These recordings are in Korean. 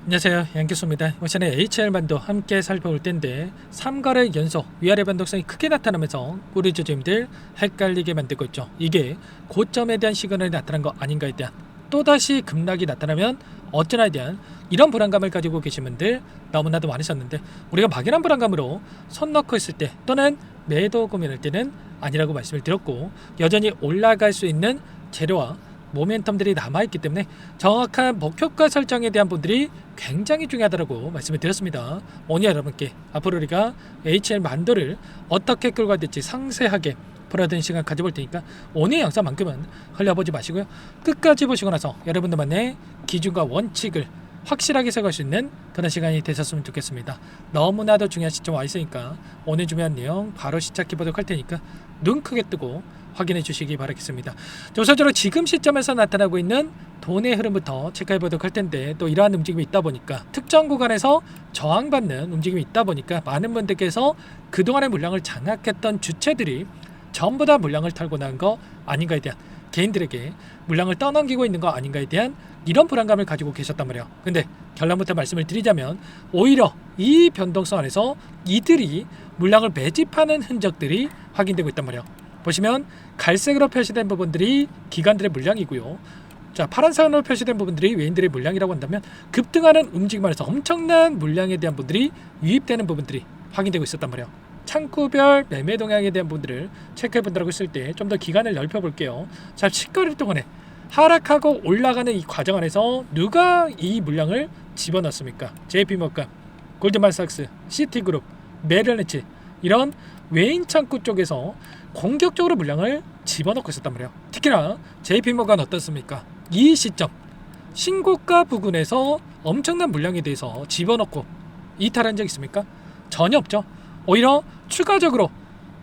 안녕하세요, 양교수입니다. 이번에 HL만도 함께 살펴볼 텐데 3거래 연속 위아래 변동성이 크게 나타나면서 우리 주주님들 헷갈리게 만들고 있죠. 이게 고점에 대한 시그널이 나타난 거 아닌가에 대한, 또다시 급락이 나타나면 어쩌나에 대한 이런 불안감을 가지고 계신 분들 너무나도 많으셨는데, 우리가 막연한 불안감으로 손 넣고 있을 때 또는 매도 고민할 때는 아니라고 말씀을 드렸고, 여전히 올라갈 수 있는 재료와 모멘텀들이 남아있기 때문에 정확한 목표가 설정에 대한 분들이 굉장히 중요하다고 말씀을 드렸습니다. 오늘 여러분께 앞으로 우리가 HL 만도를 어떻게 끌고 가야 될지 상세하게 풀어드리는 시간 가져볼 테니까 오늘 영상만큼은 흘려보지 마시고요, 끝까지 보시고 나서 여러분들만의 기준과 원칙을 확실하게 세울 수 있는 그런 시간이 되셨으면 좋겠습니다. 너무나도 중요한 시점 와 있으니까 오늘 중요한 내용 바로 시작해 보도록 할 테니까 눈 크게 뜨고 확인해 주시기 바라겠습니다. 우선적으로 지금 시점에서 나타나고 있는 돈의 흐름부터 체크해 보도록 할 텐데, 또 이러한 움직임이 있다 보니까 특정 구간에서 저항받는 움직임이 있다 보니까 많은 분들께서 그동안의 물량을 장악했던 주체들이 전부 다 물량을 털고 난 거 아닌가에 대한, 개인들에게 물량을 떠넘기고 있는 거 아닌가에 대한 이런 불안감을 가지고 계셨단 말이에요. 근데 결론부터 말씀을 드리자면 오히려 이 변동성 안에서 이들이 물량을 매집하는 흔적들이 확인되고 있단 말이에요. 보시면 갈색으로 표시된 부분들이 기관들의 물량이고요. 자, 파란색으로 표시된 부분들이 외인들의 물량이라고 한다면 급등하는 움직임 안에서 엄청난 물량에 대한 분들이 유입되는 부분들이 확인되고 있었단 말이에요. 창구별 매매 동향에 대한 분들을 체크해 본다고 했을 때 좀 더 기간을 넓혀 볼게요. 자, 10거래일 동안에 하락하고 올라가는 이 과정 안에서 누가 이 물량을 집어넣습니까? JP모건, 골드만삭스, 시티그룹, 메릴린치, 이런 외인 창구 쪽에서 공격적으로 물량을 집어넣고 있었단 말이에요. 특히나 JP모건 어떻습니까? 이 시점 신고가 부근에서 엄청난 물량에 대해서 집어넣고 이탈한 적 있습니까? 전혀 없죠. 오히려 추가적으로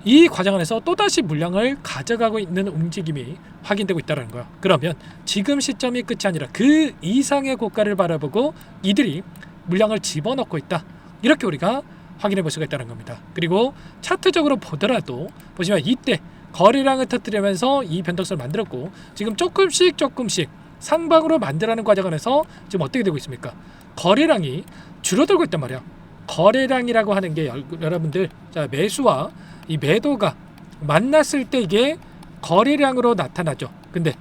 이 과정 안에서 또다시 물량을 가져가고 있는 움직임이 확인되고 있다는 거예요. 그러면 지금 시점이 끝이 아니라 그 이상의 고가를 바라보고 이들이 물량을 집어넣고 있다, 이렇게 우리가 확인해 볼 수가 있다는 겁니다. 그리고 차트적으로 보더라도 보시면 이때 거래량을 터뜨리면서 이 변동성을 만들었고, 지금 조금씩 상방으로 만들어가는 과정 안에서 지금 어떻게 되고 있습니까? 거래량이 줄어들고 있단 말이야. 거래량이라고 하는 게 여러분들, 자, 매수와 이 매도가 만났을 때 이게 거래량으로 나타나죠. 근데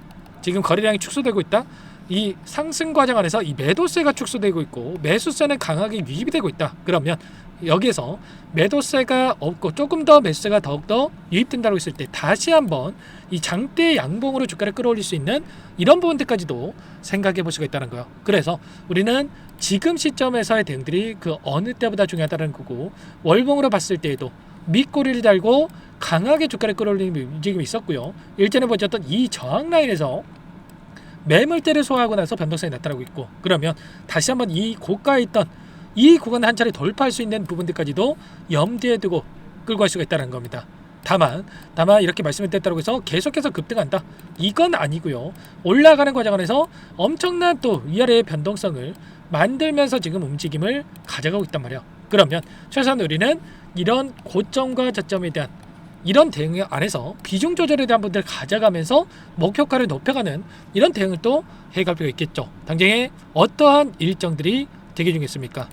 지금 거래량이 축소되고 있다. 이 상승 과정 안에서 이 매도세가 축소되고 있고 매수세는 강하게 유입이 되고 있다. 그러면 여기에서 매도세가 없고 조금 더 매수세가 더욱더 유입된다고 했을 때 다시 한번 이 장대 양봉으로 주가를 끌어올릴 수 있는 이런 부분들까지도 생각해 볼 수가 있다는 거예요. 그래서 우리는 지금 시점에서의 대응들이 그 어느 때보다 중요하다는 거고, 월봉으로 봤을 때에도 밑꼬리를 달고 강하게 주가를 끌어올리는 움직임이 있었고요. 일전에 보셨던 이 저항 라인에서 매물대를 소화하고 나서 변동성이 나타나고 있고, 그러면 다시 한번 이 고가에 있던 이 구간을 한 차례 돌파할 수 있는 부분들까지도 염두에 두고 끌고 갈 수가 있다는 겁니다. 다만 이렇게 말씀을 드렸다고 해서 계속해서 급등한다, 이건 아니고요. 올라가는 과정 안에서 엄청난 또 위아래의 변동성을 만들면서 지금 움직임을 가져가고 있단 말이에요. 그러면 최소한 우리는 이런 고점과 저점에 대한 이런 대응 안에서 비중 조절에 대한 분들을 가져가면서 목표가를 높여가는 이런 대응을 또 해갈 필요가 있겠죠. 당장에 어떠한 일정들이 대기 중에 있습니까?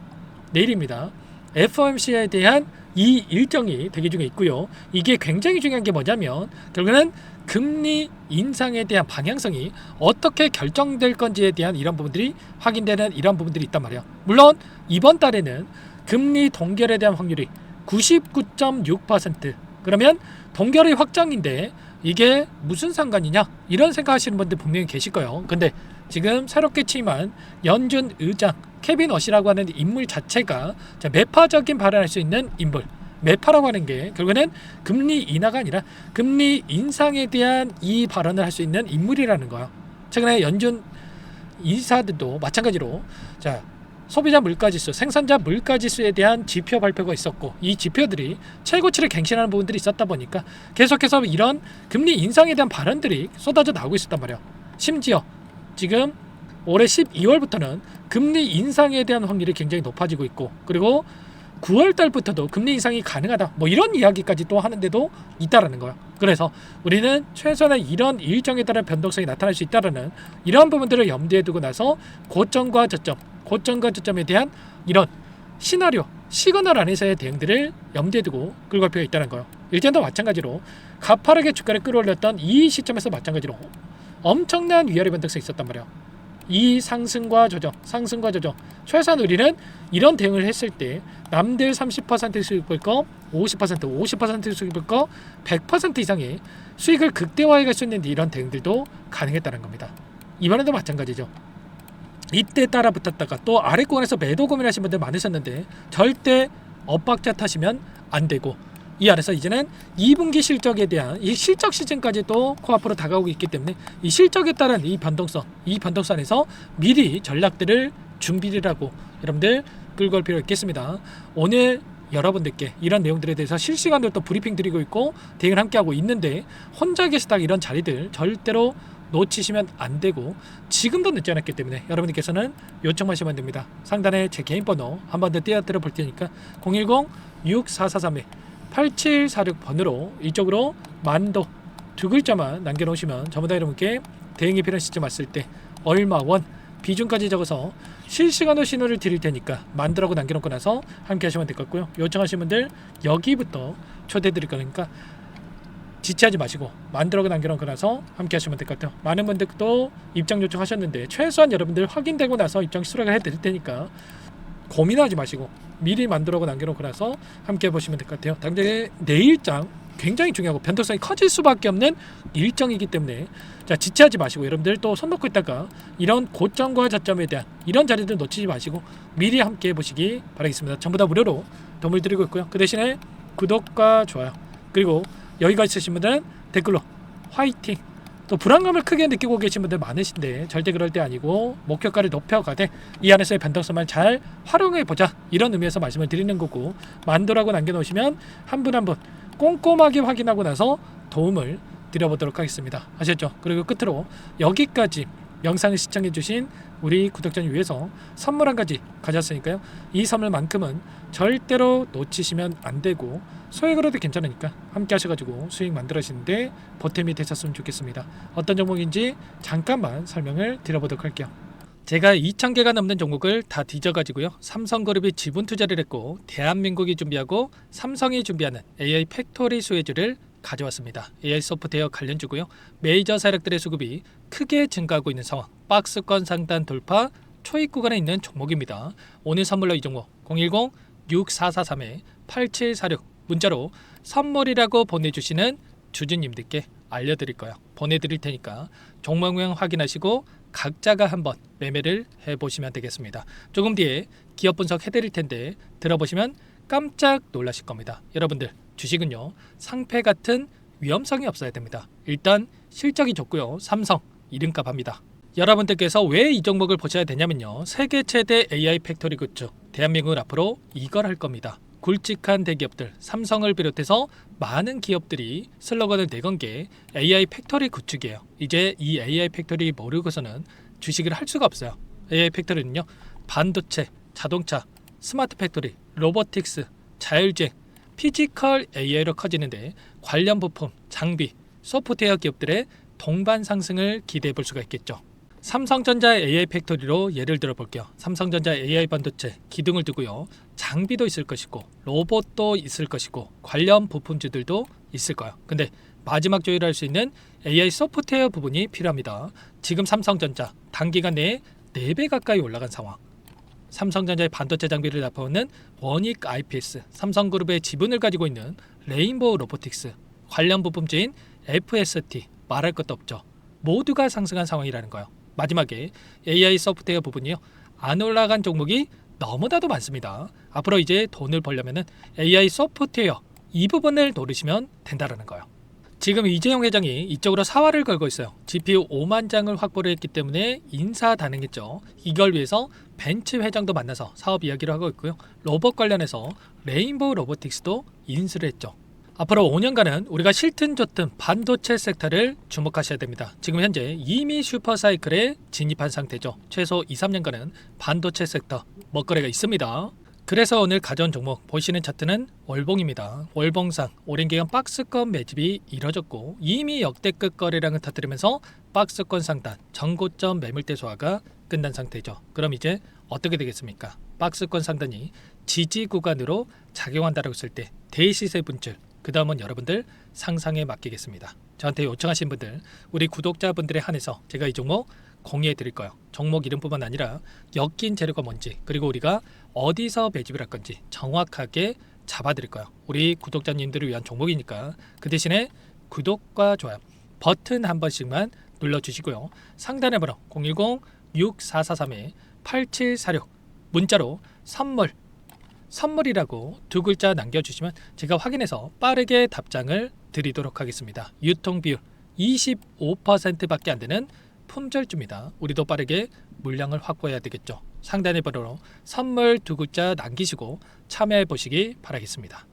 내일입니다. FOMC에 대한 이 일정이 대기 중에 있고요. 이게 굉장히 중요한 게 뭐냐면 결국은 금리 인상에 대한 방향성이 어떻게 결정될 건지에 대한 이런 부분들이 확인되는 이런 부분들이 있단 말이에요. 물론 이번 달에는 금리 동결에 대한 확률이 99.6%, 그러면 동결의 확정인데 이게 무슨 상관이냐, 이런 생각하시는 분들 분명히 계실 거예요. 근데 지금 새롭게 취임한 연준 의장 케빈 어시라고 하는 인물 자체가 매파적인 발언할 수 있는 인물, 매파라고 하는 게 결국에는 금리 인하가 아니라 금리 인상에 대한 이 발언을 할 수 있는 인물이라는 거예요. 최근에 연준 이사들도 마찬가지로 소비자 물가지수, 생산자 물가지수에 대한 지표 발표가 있었고, 이 지표들이 최고치를 갱신하는 부분들이 있었다 보니까 계속해서 이런 금리 인상에 대한 발언들이 쏟아져 나오고 있었단 말이에요. 심지어 지금 올해 12월부터는 금리 인상에 대한 확률이 굉장히 높아지고 있고, 그리고 9월 달부터도 금리 인상이 가능하다, 뭐 이런 이야기까지 또 하는데도 있다라는 거예요. 그래서 우리는 최소한의 이런 일정에 따른 변동성이 나타날 수 있다라는 이러한 부분들을 염두에 두고 나서 고점과 저점, 고점과 저점에 대한 이런 시나리오, 시그널 안에서의 대응들을 염두에 두고 끌고 갈 필요가 있다는 거예요. 일전도 마찬가지로 가파르게 주가를 끌어올렸던 이 시점에서 마찬가지로 엄청난 위아래 변동성이 있었단 말이에요. 이 상승과 조정, 상승과 조정. 최소한 우리는 이런 대응을 했을 때 남들 30% 수익 볼 거, 50%, 50% 수익 볼 거, 100% 이상의 수익을 극대화해 갈 수 있는 이런 대응들도 가능했다는 겁니다. 이번에도 마찬가지죠. 이때 따라 붙었다가 또 아래권에서 매도 고민하신 분들 많으셨는데 절대 엇박자 타시면 안 되고, 이 안에서 이제는 2분기 실적에 대한 이 실적 시즌까지 또 코앞으로 다가오고 있기 때문에 이 실적에 따른 이 변동성 안에서 미리 전략들을 준비를 하고 여러분들 끌고 올 필요가 있겠습니다. 오늘 여러분들께 이런 내용들에 대해서 실시간으로 또 브리핑 드리고 있고 대응을 함께하고 있는데, 혼자 계시다가 이런 자리들 절대로 놓치시면 안 되고, 지금도 늦지 않았기 때문에 여러분들께서는 요청하시면 됩니다. 상단에 제 개인 번호 한 번 더 띄워드려 볼 테니까 010-6443-8746번으로 이쪽으로 만도 두 글자만 남겨놓으시면 전부 다 여러분께 대응이 필요한 시점 왔을 때 얼마 원 비중까지 적어서 실시간으로 신호를 드릴 테니까 만두라고 남겨놓고 나서 함께 하시면 될 것 같고요. 요청하신 분들 여기부터 초대 드릴 거니까 지체하지 마시고 만두라고 남겨놓고 나서 함께 하시면 될 것 같아요. 많은 분들도 입장 요청하셨는데 최소한 여러분들 확인되고 나서 입장 수락을 해드릴 테니까 고민하지 마시고 미리 만두라고 남겨놓고 나서 함께 해보시면 될 것 같아요. 당장에 내일장 굉장히 중요하고 변동성이 커질 수밖에 없는 일정이기 때문에 자, 지체하지 마시고 여러분들 또 손 놓고 있다가 이런 고점과 저점에 대한 이런 자리들 놓치지 마시고 미리 함께 해보시기 바라겠습니다. 전부 다 무료로 도움을 드리고 있고요. 그 대신에 구독과 좋아요, 그리고 여기가 있으신 분들은 댓글로 화이팅, 또 불안감을 크게 느끼고 계신 분들 많으신데 절대 그럴 때 아니고 목표가를 높여가되 이 안에서의 변동성을 잘 활용해보자, 이런 의미에서 말씀을 드리는 거고, 만두라고 남겨놓으시면 한 분 한 분 꼼꼼하게 확인하고 나서 도움을 드려보도록 하겠습니다. 아셨죠? 그리고 끝으로 여기까지 영상을 시청해주신 우리 구독자님 위해서 선물 한 가지 가져왔으니까요. 이 선물만큼은 절대로 놓치시면 안 되고 소액으로도 괜찮으니까 함께 하셔가지고 수익 만들어지는데 보탬이 되셨으면 좋겠습니다. 어떤 종목인지 잠깐만 설명을 드려보도록 할게요. 제가 2,000개가 넘는 종목을 다 뒤져가지고요. 삼성그룹이 지분 투자를 했고 대한민국이 준비하고 삼성이 준비하는 AI 팩토리 수혜주를 가져왔습니다. AI 소프트웨어 관련주고요. 메이저 세력들의 수급이 크게 증가하고 있는 상황, 박스권 상단 돌파 초입 구간에 있는 종목입니다. 오늘 선물로 이 종목 010-6443-8746 문자로 선물이라고 보내주시는 주주님들께 알려드릴 거예요. 보내드릴 테니까 종목명 확인하시고 각자가 한번 매매를 해보시면 되겠습니다. 조금 뒤에 기업 분석 해드릴 텐데 들어보시면 깜짝 놀라실 겁니다. 여러분들 주식은요 상패 같은 위험성이 없어야 됩니다. 일단 실적이 좋고요. 삼성 이름값 합니다. 여러분들께서 왜 이 종목을 보셔야 되냐면요, 세계 최대 AI 팩토리 굿즈 대한민국은 앞으로 이걸 할 겁니다. 굵직한 대기업들 삼성을 비롯해서 많은 기업들이 슬로건을 내건 게 AI 팩토리 구축이에요. 이제 이 AI 팩토리 모르고서는 주식을 할 수가 없어요. AI 팩토리는요 반도체, 자동차, 스마트 팩토리, 로보틱스, 자율주행, 피지컬 AI로 커지는데 관련 부품, 장비, 소프트웨어 기업들의 동반 상승을 기대해 볼 수가 있겠죠. 삼성전자 AI 팩토리로 예를 들어 볼게요. 삼성전자 AI 반도체 기둥을 두고요. 장비도 있을 것이고 로봇도 있을 것이고 관련 부품주들도 있을 거예요. 근데 마지막 조율할 수 있는 AI 소프트웨어 부분이 필요합니다. 지금 삼성전자 단기간 내에 4배 가까이 올라간 상황. 삼성전자의 반도체 장비를 납품하는 원익 IPS, 삼성그룹의 지분을 가지고 있는 레인보우 로보틱스, 관련 부품주인 FST 말할 것도 없죠. 모두가 상승한 상황이라는 거예요. 마지막에 AI 소프트웨어 부분이요. 안 올라간 종목이 너무나도 많습니다. 앞으로 이제 돈을 벌려면 AI 소프트웨어 이 부분을 노리시면 된다는 거예요. 지금 이재용 회장이 이쪽으로 사활을 걸고 있어요. GPU 5만 장을 확보를 했기 때문에 인사단행했죠. 이걸 위해서 벤츠 회장도 만나서 사업 이야기를 하고 있고요. 로봇 관련해서 레인보우 로보틱스도 인수를 했죠. 앞으로 5년간은 우리가 싫든 좋든 반도체 섹터를 주목하셔야 됩니다. 지금 현재 이미 슈퍼사이클에 진입한 상태죠. 최소 2-3년간은 반도체 섹터 먹거리가 있습니다. 그래서 오늘 가져온 종목 보시는 차트는 월봉입니다. 월봉상 오랜 기간 박스권 매집이 이뤄졌고 이미 역대급 거래량을 터뜨리면서 박스권 상단 전고점 매물대 소화가 끝난 상태죠. 그럼 이제 어떻게 되겠습니까? 박스권 상단이 지지 구간으로 작용한다고 했을 때 대시세 분출, 그 다음은 여러분들 상상에 맡기겠습니다. 저한테 요청하신 분들, 우리 구독자분들에 한해서 제가 이 종목 공유해 드릴 거예요. 종목 이름뿐만 아니라 엮인 재료가 뭔지, 그리고 우리가 어디서 매집을 할 건지 정확하게 잡아 드릴 거예요. 우리 구독자님들을 위한 종목이니까 그 대신에 구독과 좋아요 버튼 한 번씩만 눌러주시고요. 상단의 번호 010-6443-8746 문자로 선물이라고 두 글자 남겨주시면 제가 확인해서 빠르게 답장을 드리도록 하겠습니다. 유통비율 25%밖에 안 되는 품절주입니다. 우리도 빠르게 물량을 확보해야 되겠죠. 상단의 번호로 선물 두 글자 남기시고 참여해 보시기 바라겠습니다.